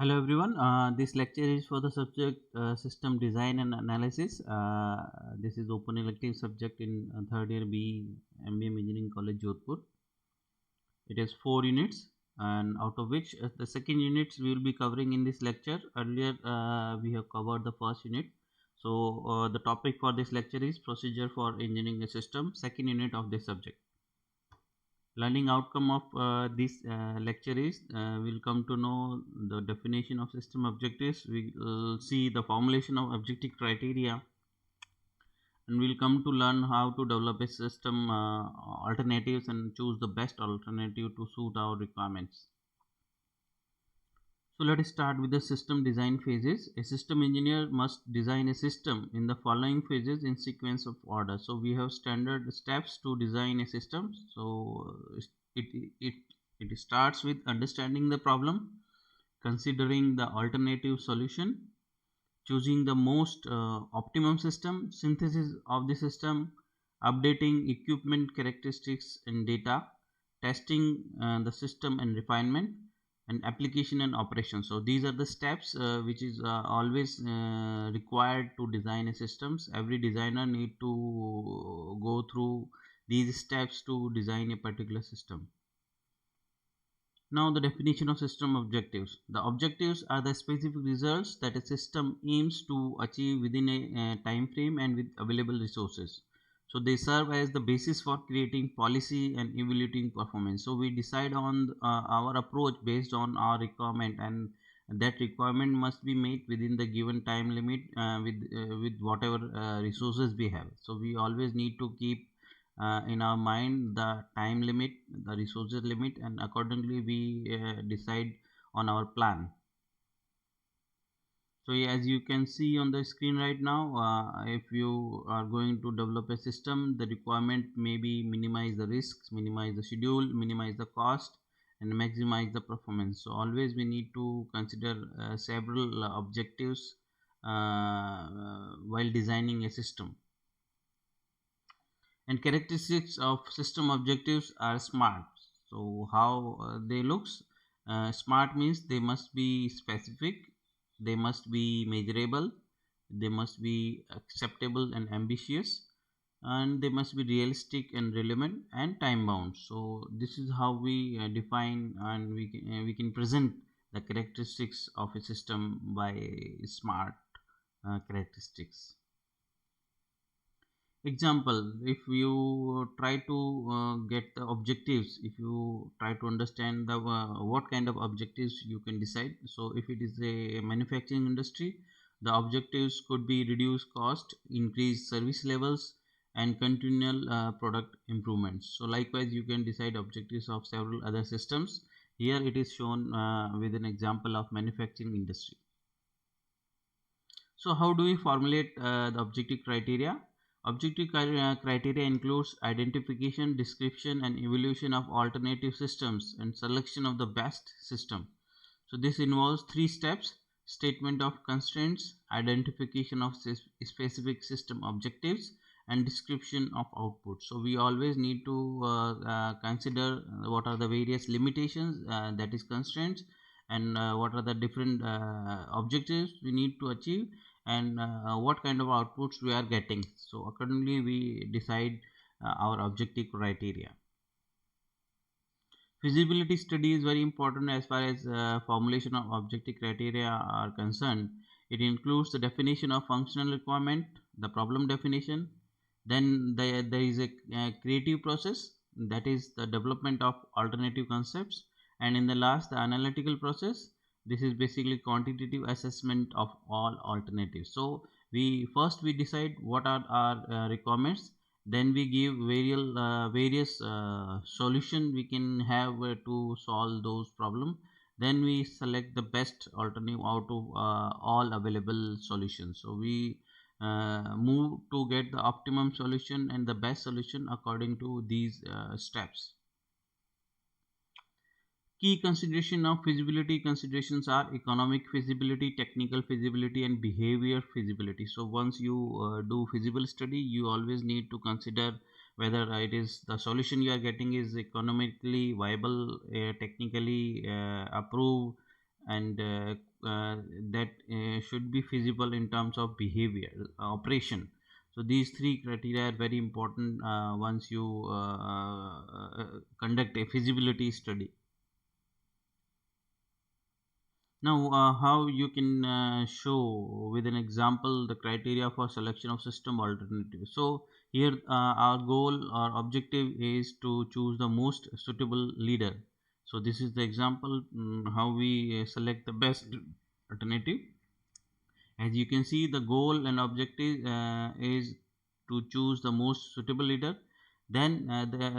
Hello everyone. This lecture is for the subject system design and analysis. This is open elective subject in third year B MBM Engineering College Jodhpur. It is 4 units, and out of which the second units we will be covering in this lecture. Earlier we have covered the first unit. So the topic for this lecture is procedure for engineering a system, second unit of this subject. Learning outcome of this lecture is we'll come to know the definition of system objectives. We will see the formulation of objective criteria, and we'll come to learn how to develop a system alternatives and choose the best alternative to suit our requirements. So let us start with the system design phases. A system engineer must design a system in the following phases in sequence of order. So we have standard steps to design a system. So it starts with understanding the problem, considering the alternative solution, choosing the most optimum system, synthesis of the system, updating equipment characteristics and data, testing the system and refinement, and application and operation. So these are the steps which is always required to design a systems. Every designer need to go through these steps to design a particular system. Now the definition of system objectives. The objectives are the specific results that a system aims to achieve within a time frame and with available resources. So they serve as the basis for creating policy and evaluating performance. So we decide on our approach based on our requirement, and that requirement must be met within the given time limit with whatever resources we have. So we always need to keep in our mind the time limit, the resources limit, and accordingly we decide on our plan. So as you can see on the screen right now, if you are going to develop a system, the requirement may be minimize the risks, minimize the schedule, minimize the cost, and maximize the performance. So always we need to consider several objectives while designing a system. And characteristics of system objectives are smart. So how they looks, smart means they must be specific, they must be measurable, they must be acceptable and ambitious, and they must be realistic and relevant and time bound. So this is how we define, and we can present the characteristics of a system by smart characteristics. Example, if you try to get the objectives, if you try to understand the what kind of objectives you can decide. So if it is a manufacturing industry, the objectives could be reduce cost, increase service levels, and continual product improvements. So likewise you can decide objectives of several other systems. Here it is shown with an example of manufacturing industry. So how do we formulate the objective criteria? Objective criteria includes identification, description, and evaluation of alternative systems and selection of the best system. So this involves three steps: statement of constraints, identification of specific system objectives, and description of output. So we always need to consider what are the various limitations, that is constraints, and what are the different objectives we need to achieve, and what kind of outputs we are getting. So accordingly we decide our objective criteria. Feasibility study is very important as far as formulation of objective criteria are concerned. It includes the definition of functional requirement, the problem definition, then there is a creative process, that is the development of alternative concepts, and in the last the analytical process. This is basically quantitative assessment of all alternatives. So we decide what are our requirements, then we give various solution we can have to solve those problem. Then we select the best alternative out of all available solutions. So we move to get the optimum solution and the best solution according to these steps. Key consideration of feasibility considerations are economic feasibility, technical feasibility, and behavior feasibility. So once you do feasible study, you always need to consider whether it is the solution you are getting is economically viable, technically approved, and should be feasible in terms of behavior operation. So these three criteria are very important once you conduct a feasibility study. Now, how you can show with an example the criteria for selection of system alternative. So here our goal or objective is to choose the most suitable leader. So this is the example how we select the best alternative. As you can see, the goal and objective is to choose the most suitable leader. Then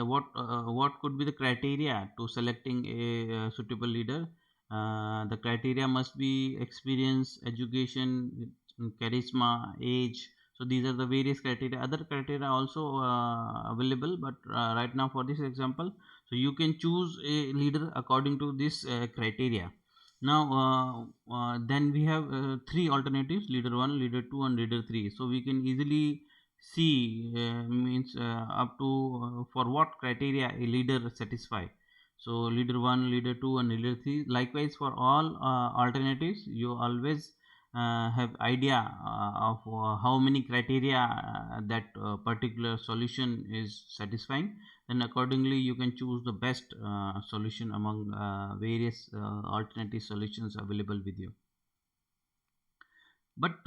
what could be the criteria to selecting a suitable leader? The criteria must be experience, education, charisma, age. So these are the various criteria. Other criteria also available, but right now for this example, so you can choose a leader according to this criteria. Now then we have three alternatives: leader 1, leader 2 and leader 3. So we can easily see means up to for what criteria a leader satisfy. So leader 1, leader 2 and leader 3. Likewise for all alternatives, you always have idea of how many criteria that particular solution is satisfying. Then accordingly you can choose the best solution among various alternative solutions available with you. But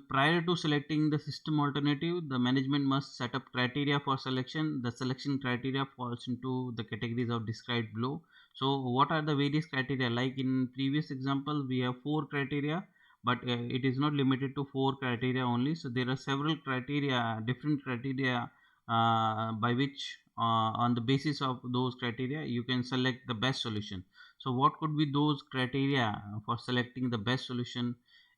prior to selecting the system alternative, the management must set up criteria for selection. The selection criteria falls into the categories of described below. So what are the various criteria? Like in previous example, we have 4 criteria, but it is not limited to 4 criteria only. So there are several criteria, different criteria by which on the basis of those criteria you can select the best solution. So what could be those criteria for selecting the best solution?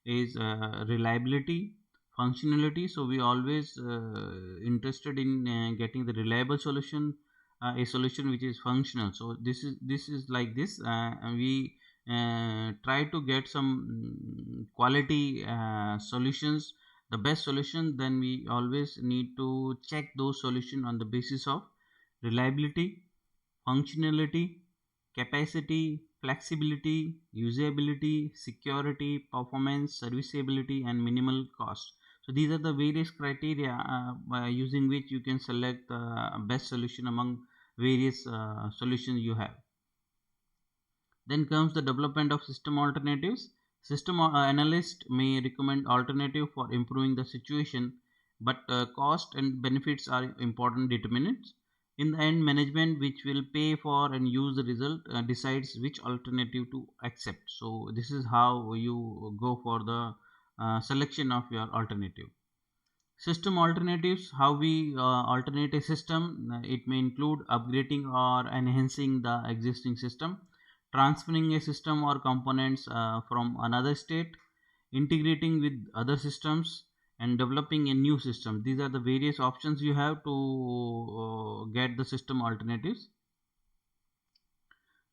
Is reliability, functionality. So we always interested in getting the reliable solution, a solution which is functional. So this is like this, and we try to get some quality solutions, the best solution. Then we always need to check those solution on the basis of reliability, functionality, capacity, flexibility, usability, security, performance, serviceability, and minimal cost. So these are the various criteria using which you can select the best solution among various solutions you have. Then comes the development of system alternatives. System analyst may recommend alternative for improving the situation, but cost and benefits are important determinants. In the end, management, which will pay for and use the result, decides which alternative to accept. So this is how you go for the selection of your alternative. System alternatives, how we alternate a system. It may include upgrading or enhancing the existing system, transferring a system or components from another state, integrating with other systems, and developing a new system. These are the various options you have to get the system alternatives.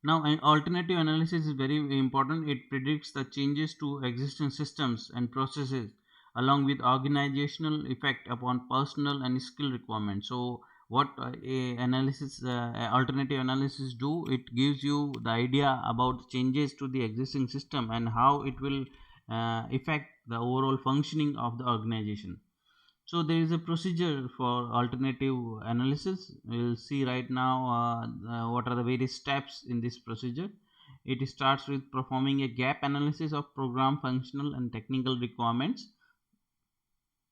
Now, an alternative analysis is very important. It predicts the changes to existing systems and processes along with organizational effect upon personal and skill requirements. So what alternative analysis do, it gives you the idea about changes to the existing system and how it will affect the overall functioning of the organization. So there is a procedure for alternative analysis. We will see right now what are the various steps in this procedure. It starts with performing a gap analysis of program functional and technical requirements.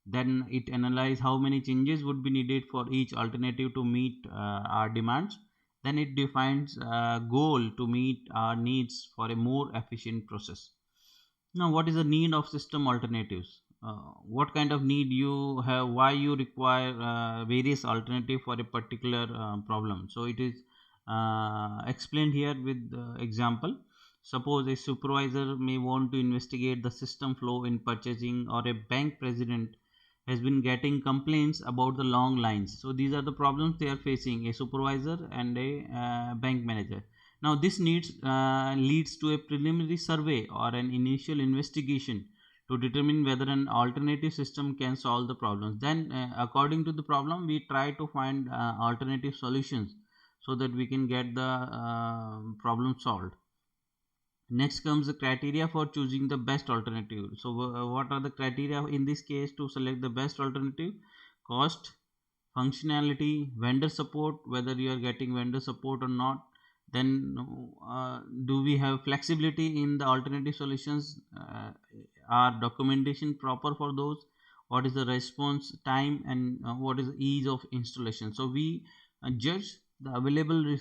Then it analyzes how many changes would be needed for each alternative to meet our demands. Then it defines a goal to meet our needs for a more efficient process. Now, what is the need of system alternatives? What kind of need you have, why you require various alternative for a particular problem. So it is explained here with example. Suppose a supervisor may want to investigate the system flow in purchasing, or a bank president has been getting complaints about the long lines. So these are the problems they are facing, a supervisor and a bank manager. Now this leads to a preliminary survey or an initial investigation to determine whether an alternative system can solve the problems. Then according to the problem, we try to find alternative solutions so that we can get the problem solved. Next comes the criteria for choosing the best alternative. So what are the criteria in this case to select the best alternative? Cost, functionality, vendor support, whether you are getting vendor support or not. Then do we have flexibility in the alternative solutions? Are documentation proper for those? What is the response time, and what is the ease of installation? So we judge the available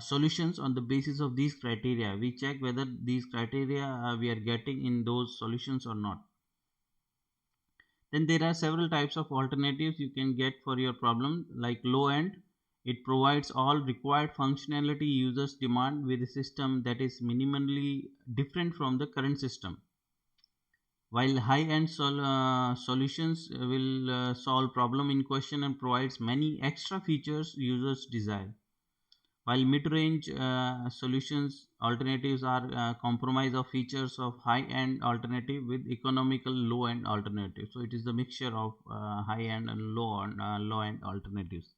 solutions on the basis of these criteria. We check whether these criteria we are getting in those solutions or not. Then there are several types of alternatives you can get for your problem, like low end. It provides all required functionality users demand with a system that is minimally different from the current system. While high end solutions will solve problem in question and provides many extra features users desire. While mid-range solutions alternatives are compromise of features of high-end alternative with economical low-end alternative. So it is the mixture of high-end and low-end alternatives.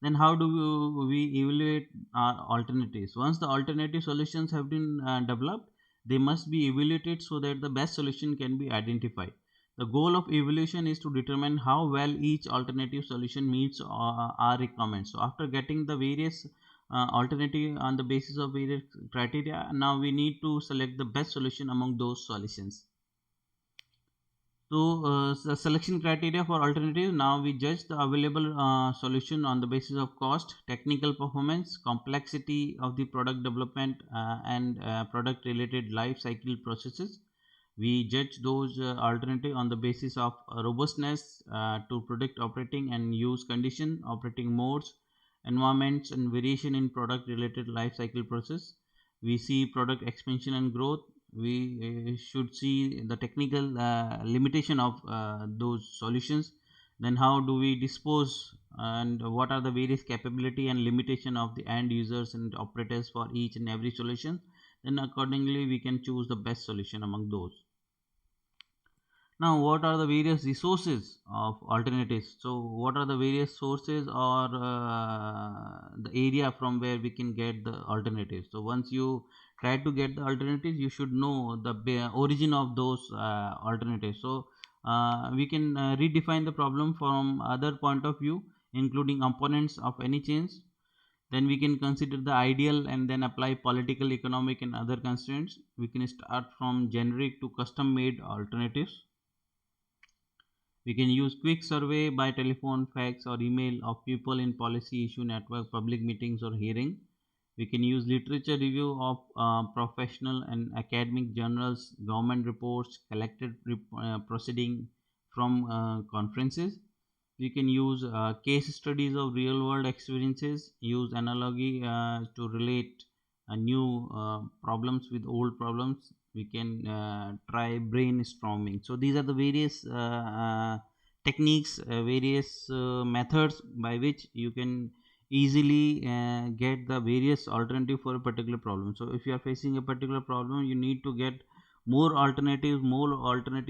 Then how do we evaluate alternatives? Once the alternative solutions have been developed, they must be evaluated so that the best solution can be identified. The goal of evaluation is to determine how well each alternative solution meets our requirements. So after getting the various alternative on the basis of various criteria, now we need to select the best solution among those solutions. So the selection criteria for alternative, now we judge the available solution on the basis of cost, technical performance, complexity of the product development, and product related life cycle processes. We judge those alternative on the basis of robustness to product operating and use condition, operating modes, environments, and variation in product related life cycle process. We see product expansion and growth. We should see the technical limitation of those solutions. Then how do we dispose, and what are the various capability and limitation of the end users and operators for each and every solution. Then accordingly we can choose the best solution among those. Now what are the various resources of alternatives? So what are the various sources or the area from where we can get the alternatives? So once you try to get the alternatives, you should know the origin of those alternatives. So we can redefine the problem from other point of view, including components of any change. Then we can consider the ideal and then apply political, economic, and other constraints. We can start from generic to custom made alternatives. We can use quick survey by telephone, fax, or email of people in policy issue network, public meetings, or hearing. We can use literature review of professional and academic journals, government reports, collected proceeding from conferences. We can use case studies of real world experiences, use analogy to relate new problems with old problems. We can try brainstorming. So these are the various techniques, various methods by which you can easily get the various alternative for a particular problem. So if you are facing a particular problem, you need to get more alternative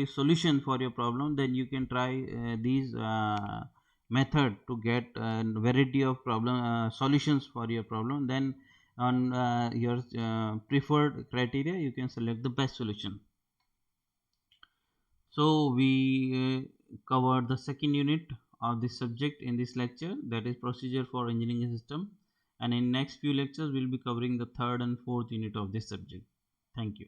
solution for your problem. Then you can try these method to get a variety of problem solutions for your problem. Then on your preferred criteria, you can select the best solution. So we covered the second unit of this subject in this lecture, that is procedure for engineering a system, and in next few lectures we'll be covering the third and fourth unit of this subject. Thank you.